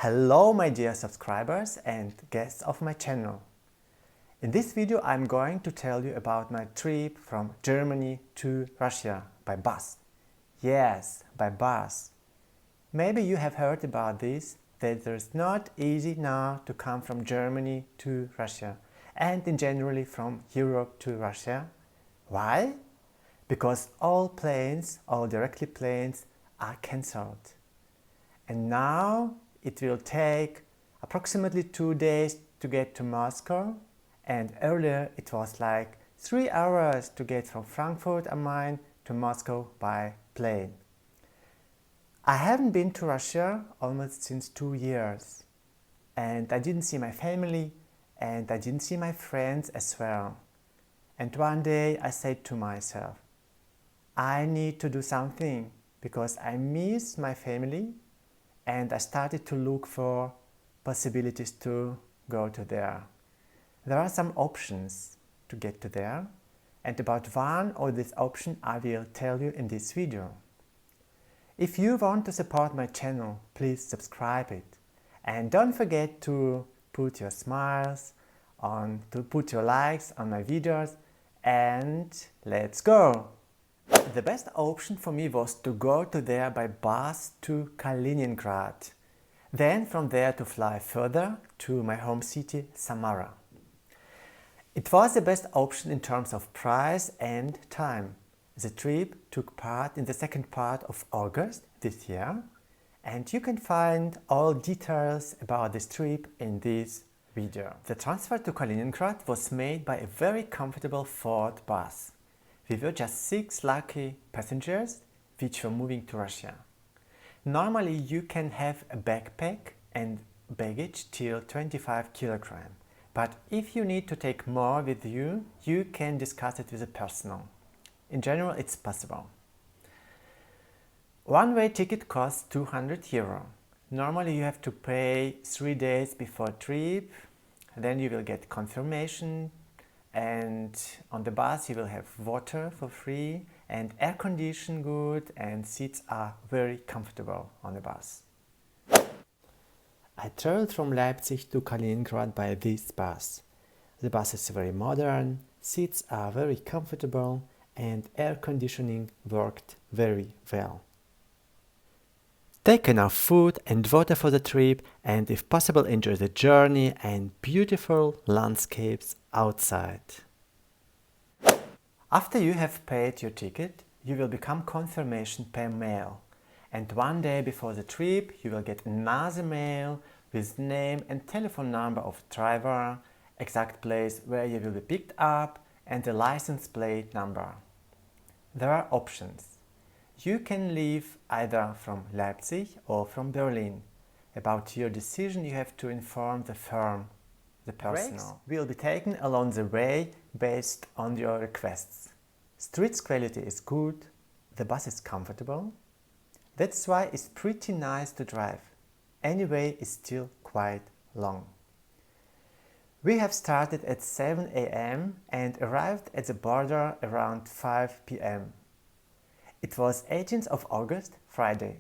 Hello my dear subscribers and guests of my channel. In this video I'm going to tell you about my trip from Germany to Russia by bus. Yes, by bus. Maybe you have heard about this, that it's not easy now to come from Germany to Russia and in generally from Europe to Russia. Why? Because all directly planes are cancelled. And now it will take approximately 2 days to get to Moscow, and earlier it was like 3 hours to get from Frankfurt am Main to Moscow by plane. I haven't been to Russia almost since 2 years, and I didn't see my family and I didn't see my friends as well. And one day I said to myself, I need to do something because I miss my family. And I started to look for possibilities to go to there. There are some options to get to there, and about one of these options I will tell you in this video. If you want to support my channel, please subscribe it. And don't forget to put your smiles on, to put your likes on my videos, and let's go! The best option for me was to go to there by bus to Kaliningrad, then from there to fly further to my home city Samara. It was the best option in terms of price and time. The trip took part in the second part of August this year, and you can find all details about this trip in this video. The transfer to Kaliningrad was made by a very comfortable Ford bus. We were just 6 lucky passengers which were moving to Russia. Normally you can have a backpack and baggage till 25 kilograms, but if you need to take more with you, you can discuss it with the personnel. In general, it's possible. One-way ticket costs 200 euro. Normally you have to pay 3 days before trip, then you will get confirmation. And on the bus you will have water for free and air condition good, and seats are very comfortable on the bus. I traveled from Leipzig to Kaliningrad by this bus. The bus is very modern, seats are very comfortable and air conditioning worked very well. Take enough food and water for the trip, and if possible enjoy the journey and beautiful landscapes outside. After you have paid your ticket, you will become confirmation per mail, and one day before the trip you will get another mail with name and telephone number of driver, exact place where you will be picked up and the license plate number. There are options. You can leave either from Leipzig or from Berlin. About your decision you have to inform the firm, the personnel. Breaks will be taken along the way based on your requests. Street quality is good, the bus is comfortable. That's why it's pretty nice to drive. Anyway, it's still quite long. We have started at 7 AM and arrived at the border around 5 PM. It was 18th of August, Friday,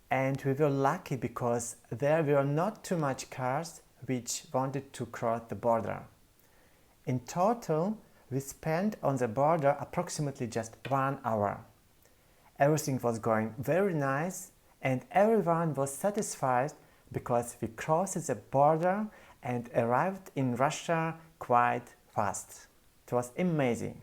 and we were lucky because there were not too much cars which wanted to cross the border. In total, we spent on the border approximately just 1 hour. Everything was going very nice and everyone was satisfied because we crossed the border and arrived in Russia quite fast. It was amazing.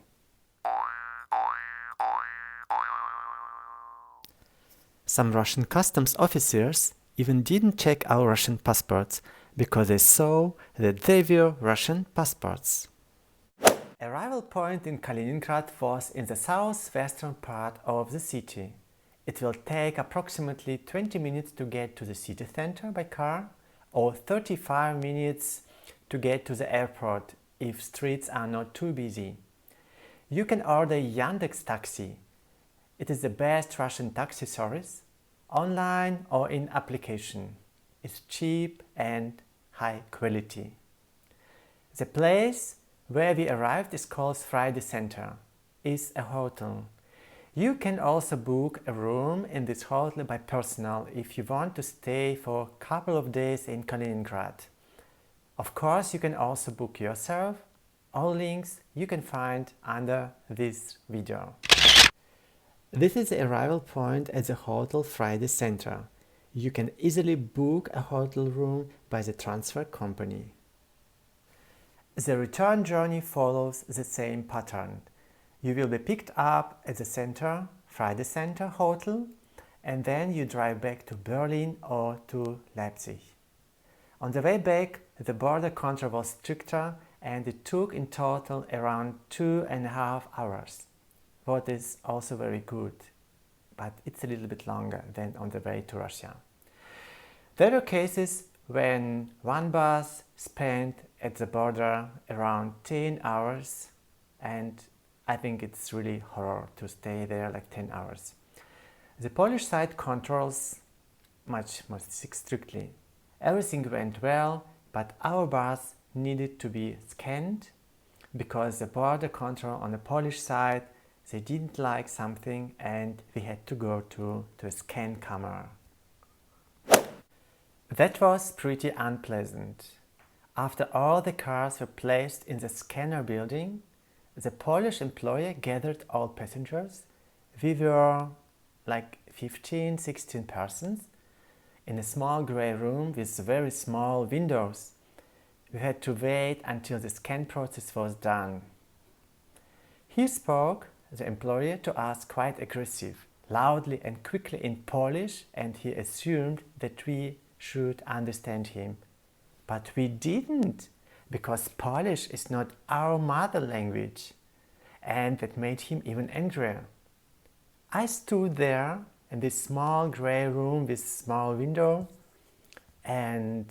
Some Russian customs officers even didn't check our Russian passports because they saw that they were Russian passports. Arrival point in Kaliningrad was in the southwestern part of the city. It will take approximately 20 minutes to get to the city center by car or 35 minutes to get to the airport if streets are not too busy. You can order Yandex Taxi. It is the best Russian taxi service, online or in application. It's cheap and high quality. The place where we arrived is called Friday Center. It's a hotel. You can also book a room in this hotel by personal if you want to stay for a couple of days in Kaliningrad. Of course, you can also book yourself. All links you can find under this video. This is the arrival point at the Hotel Friday Center. You can easily book a hotel room by the transfer company. The return journey follows the same pattern. You will be picked up at the center, Friday Center Hotel, and then you drive back to Berlin or to Leipzig. On the way back, the border control was stricter and it took in total around 2.5 hours. What is also very good, but it's a little bit longer than on the way to Russia. There were cases when one bus spent at the border around 10 hours, and I think it's really horror to stay there like 10 hours. The Polish side controls much more strictly. Everything went well, but our bus needed to be scanned because the border control on the Polish side, they didn't like something and we had to go to a scan camera. That was pretty unpleasant. After all the cars were placed in the scanner building, the Polish employer gathered all passengers. We were like 15-16 persons in a small grey room with very small windows. We had to wait until the scan process was done. He spoke, the employer, to us quite aggressive, loudly and quickly in Polish, and he assumed that we should understand him. But we didn't, because Polish is not our mother language, and that made him even angrier. I stood there in this small grey room with small window, and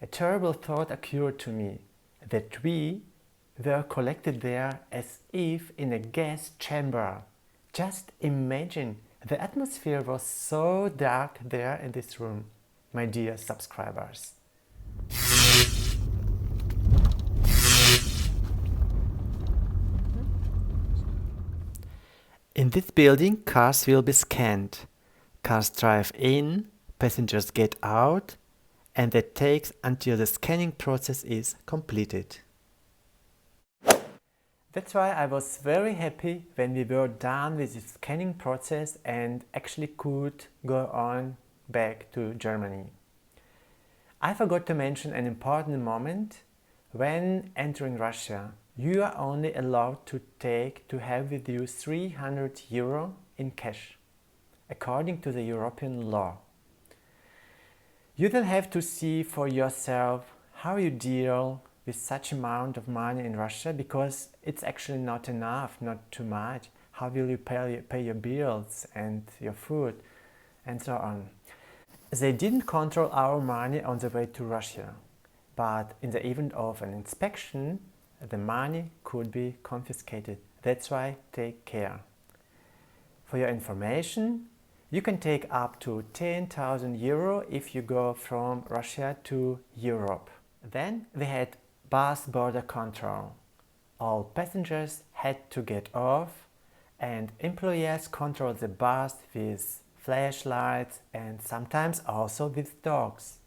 a terrible thought occurred to me, that we were collected there as if in a gas chamber. Just imagine, the atmosphere was so dark there in this room, my dear subscribers. In this building, cars will be scanned. Cars drive in, passengers get out, and that takes until the scanning process is completed. That's why I was very happy when we were done with the scanning process and actually could go on back to Germany. I forgot to mention an important moment. When entering Russia, you are only allowed to have with you 300 euro in cash, according to the European law. You then have to see for yourself how you deal with such amount of money in Russia, because it's actually not enough, not too much. How will you pay your bills and your food and so on? They didn't control our money on the way to Russia, but in the event of an inspection, the money could be confiscated. That's why take care. For your information, you can take up to 10,000 euro if you go from Russia to Europe. Then we had bus border control. All passengers had to get off, and employees controlled the bus with flashlights and sometimes also with dogs.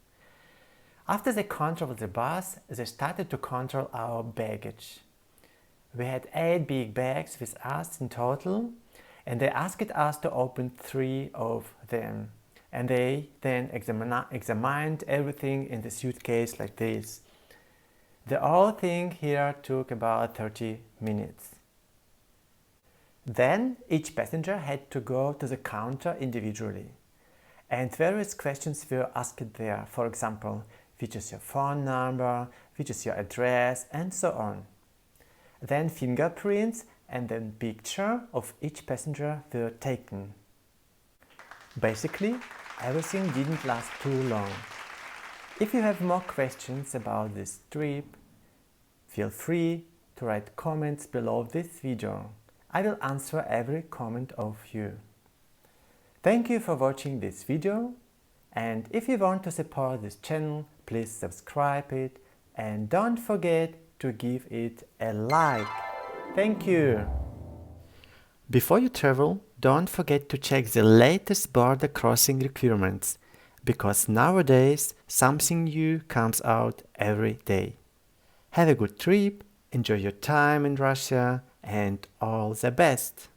After they controlled the bus, they started to control our baggage. We had 8 big bags with us in total, and they asked us to open 3 of them. And they then examined everything in the suitcase like this. The whole thing here took about 30 minutes. Then each passenger had to go to the counter individually, and various questions were asked there. For example, which is your phone number, which is your address, and so on. Then fingerprints and then picture of each passenger were taken. Basically, everything didn't last too long. If you have more questions about this trip, feel free to write comments below this video. I will answer every comment of you. Thank you for watching this video, and if you want to support this channel, please subscribe it and don't forget to give it a like. Thank you! Before you travel, don't forget to check the latest border crossing requirements, because nowadays something new comes out every day. Have a good trip, enjoy your time in Russia, and all the best!